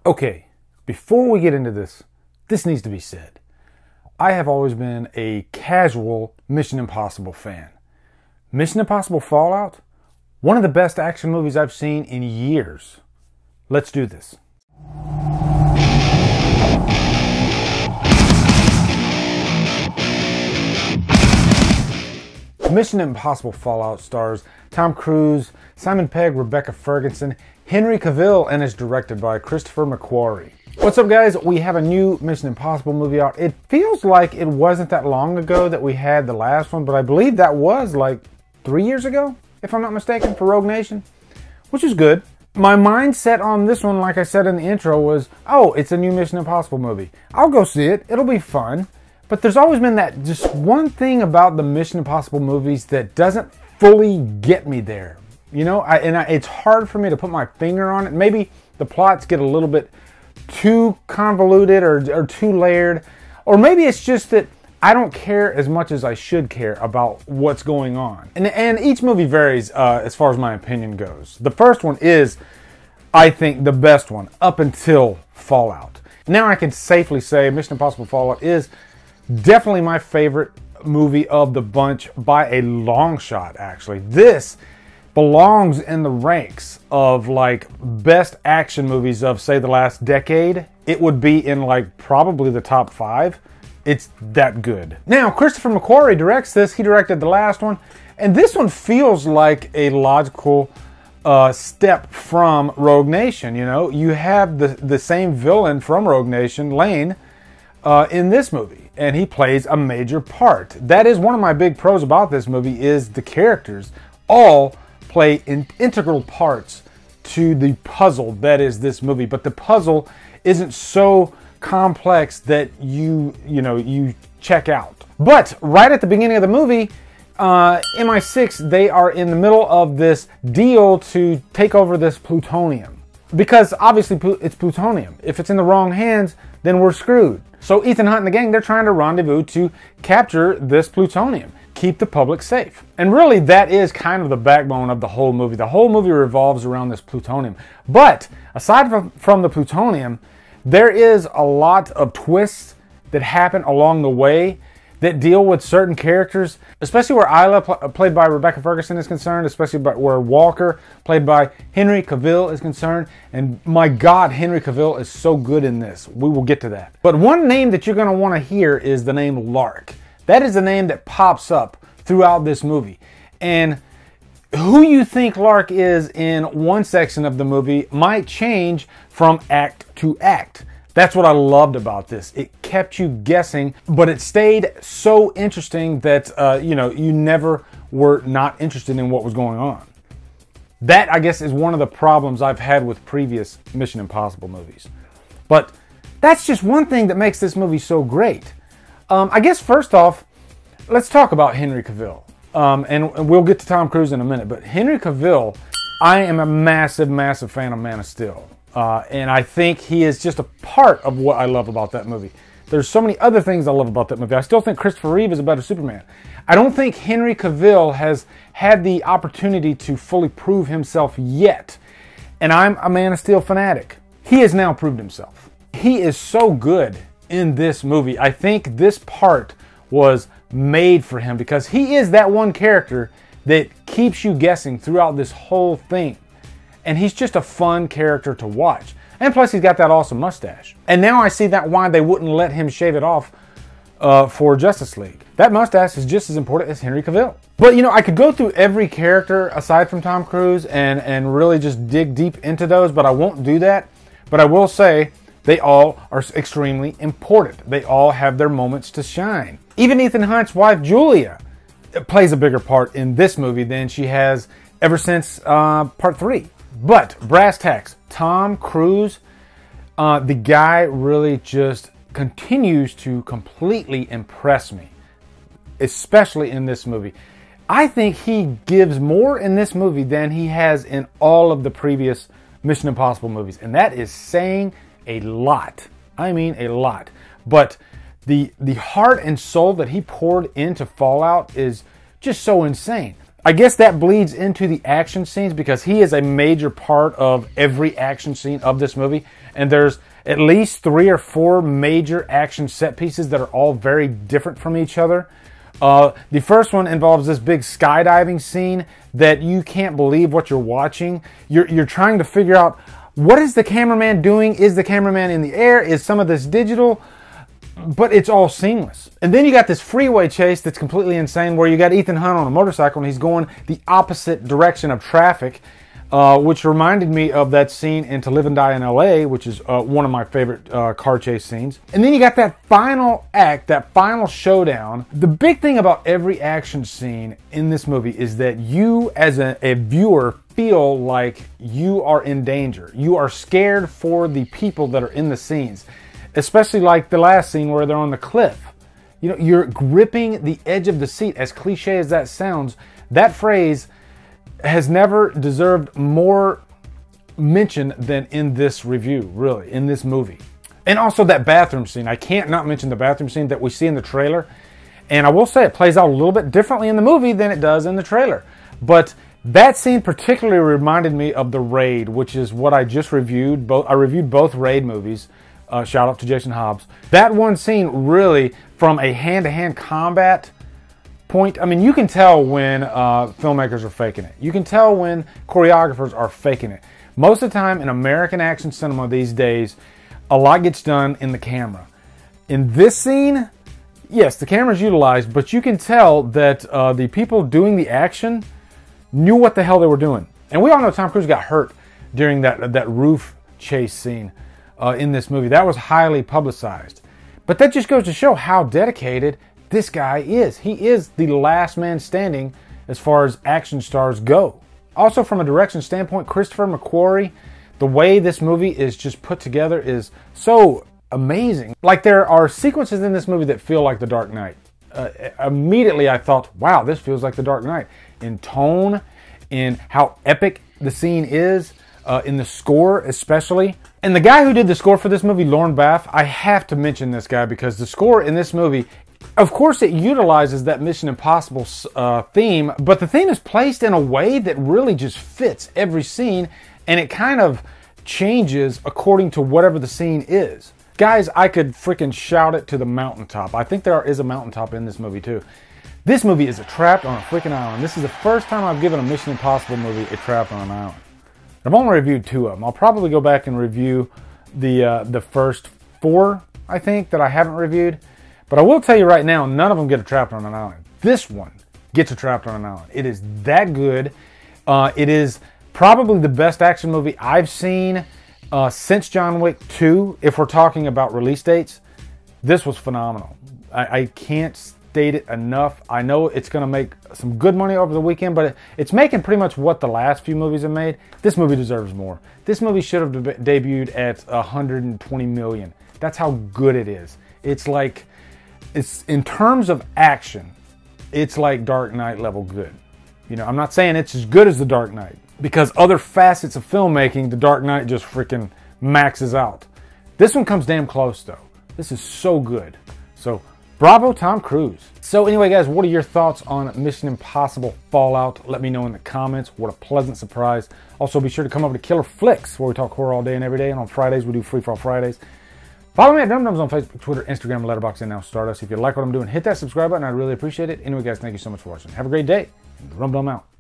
Okay, before we get into this, this needs to be said. I have always been a casual Mission Impossible fan. Mission Impossible Fallout, one of the best action movies I've seen in years. Let's do this. Mission Impossible Fallout stars Tom Cruise, Simon Pegg, Rebecca Ferguson, Henry Cavill, and is directed by Christopher McCoy. What's up, guys? We have a new Mission Impossible movie out. It feels like it wasn't that long ago that we had the last one, but I believe that was like 3 years ago, if I'm not mistaken, for Rogue Nation, which is good. My mindset on this one, like I said in the intro, was, oh, it's a new Mission Impossible movie. I'll go see it. It'll be fun. But there's always been that just one thing about the Mission Impossible movies that doesn't fully get me there. You know, it's hard for me to put my finger on it. Maybe the plots get a little bit too convoluted or too layered. Or maybe it's just that I don't care as much as I should care about what's going on. And each movie varies as far as my opinion goes. The first one is, I think, the best one up until Fallout. Now I can safely say Mission Impossible Fallout is definitely my favorite movie of the bunch by a long shot, actually. This belongs in the ranks of like best action movies of, say, the last decade. It would be in like probably the top 5. It's that good. Now, Christopher McCoy directs this. He directed the last one. And this one feels like a logical step from Rogue Nation. You know, you have the same villain from Rogue Nation, Lane, in this movie. And he plays a major part. That is one of my big pros about this movie, is the characters all play integral parts to the puzzle that is this movie. But the puzzle isn't so complex that you check out. But right at the beginning of the movie, MI6, they are in the middle of this deal to take over this plutonium. Because obviously it's plutonium. If it's in the wrong hands, then we're screwed. So Ethan Hunt and the gang, they're trying to rendezvous to capture this plutonium, keep the public safe. And really, that is kind of the backbone of the whole movie. The whole movie revolves around this plutonium. But aside from the plutonium, there is a lot of twists that happen along the way that deal with certain characters, especially where Isla, played by Rebecca Ferguson, is concerned, especially where Walker, played by Henry Cavill, is concerned. And my God, Henry Cavill is so good in this. We will get to that. But one name that you're going to want to hear is the name Lark. That is the name that pops up throughout this movie. And who you think Lark is in one section of the movie might change from act to act. That's what I loved about this. It kept you guessing, but it stayed so interesting that, you never were not interested in what was going on. That, I guess, is one of the problems I've had with previous Mission Impossible movies. But that's just one thing that makes this movie so great. I guess, first off, let's talk about Henry Cavill. And we'll get to Tom Cruise in a minute. But Henry Cavill, I am a massive, massive fan of Man of Steel. And I think he is just a part of what I love about that movie. There's so many other things I love about that movie. I still think Christopher Reeve is a better Superman. I don't think Henry Cavill has had the opportunity to fully prove himself yet. And I'm a Man of Steel fanatic. He has now proved himself. He is so good in this movie. I think this part was made for him because he is that one character that keeps you guessing throughout this whole thing. And he's just a fun character to watch. And plus, he's got that awesome mustache. And now I see that why they wouldn't let him shave it off for Justice League. That mustache is just as important as Henry Cavill. But, I could go through every character aside from Tom Cruise and really just dig deep into those, but I won't do that. But I will say they all are extremely important. They all have their moments to shine. Even Ethan Hunt's wife, Julia, plays a bigger part in this movie than she has ever since part 3. But brass tacks, Tom Cruise, the guy really just continues to completely impress me, especially in this movie. I think he gives more in this movie than he has in all of the previous Mission Impossible movies. And that is saying a lot. I mean a lot. But the heart and soul that he poured into Fallout is just so insane. I guess that bleeds into the action scenes because he is a major part of every action scene of this movie. And there's at least 3 or 4 major action set pieces that are all very different from each other. The first one involves this big skydiving scene that you can't believe what you're watching. You're trying to figure out, what is the cameraman doing? Is the cameraman in the air? Is some of this digital? But it's all seamless. And then you got this freeway chase that's completely insane where you got Ethan Hunt on a motorcycle and he's going the opposite direction of traffic, which reminded me of that scene in To Live and Die in LA, which is one of my favorite car chase scenes. And then you got that final act, that final showdown. The big thing about every action scene in this movie is that you, as a viewer, feel like you are in danger. You are scared for the people that are in the scenes. Especially like the last scene where they're on the cliff. You know, you're gripping the edge of the seat. As cliche as that sounds, that phrase has never deserved more mention than in this review, really, in this movie. And also that bathroom scene. I can't not mention the bathroom scene that we see in the trailer. And I will say it plays out a little bit differently in the movie than it does in the trailer. But that scene particularly reminded me of The Raid, which is what I just reviewed. I reviewed both Raid movies. Shout out to Jason Hobbs. That one scene really, from a hand-to-hand combat point, I mean, you can tell when filmmakers are faking it. You can tell when choreographers are faking it. Most of the time in American action cinema these days, a lot gets done in the camera. In this scene, yes, the camera's utilized, but you can tell that the people doing the action knew what the hell they were doing. And we all know Tom Cruise got hurt during that roof chase scene. In this movie. That was highly publicized. But that just goes to show how dedicated this guy is. He is the last man standing as far as action stars go. Also, from a direction standpoint, Christopher McQuarrie, the way this movie is just put together is so amazing. Like, there are sequences in this movie that feel like The Dark Knight. Immediately I thought, wow, this feels like The Dark Knight. In tone, in how epic the scene is, in the score especially. And the guy who did the score for this movie, Lorne Baff, I have to mention this guy because the score in this movie, of course it utilizes that Mission Impossible theme, but the theme is placed in a way that really just fits every scene, and it kind of changes according to whatever the scene is. Guys, I could freaking shout it to the mountaintop. I think there is a mountaintop in this movie too. This movie is a Trapped on a freaking Island. This is the first time I've given a Mission Impossible movie a Trapped on an Island. I've only reviewed 2 of them. I'll probably go back and review the first 4, I think, that I haven't reviewed. But I will tell you right now, none of them get a Trapped on an Island. This one gets a Trapped on an Island. It is that good. It is probably the best action movie I've seen since John Wick 2, if we're talking about release dates. This was phenomenal. I can't state it enough. I know it's going to make some good money over the weekend, but it's making pretty much what the last few movies have made. This movie deserves more. This movie should have debuted at 120 million. That's how good it is. It's like, it's in terms of action, it's like Dark Knight level good. You know, I'm not saying it's as good as The Dark Knight, because other facets of filmmaking, The Dark Knight just freaking maxes out. This one comes damn close though. This is so good. So, bravo, Tom Cruise. So anyway, guys, what are your thoughts on Mission Impossible Fallout? Let me know in the comments. What a pleasant surprise. Also, be sure to come over to Killer Flicks, where we talk horror all day and every day. And on Fridays, we do Free For All Fridays. Follow me at Drumdums on Facebook, Twitter, Instagram, Letterboxd, and now Stardust. If you like what I'm doing, hit that subscribe button. I'd really appreciate it. Anyway, guys, thank you so much for watching. Have a great day. Drumdum out.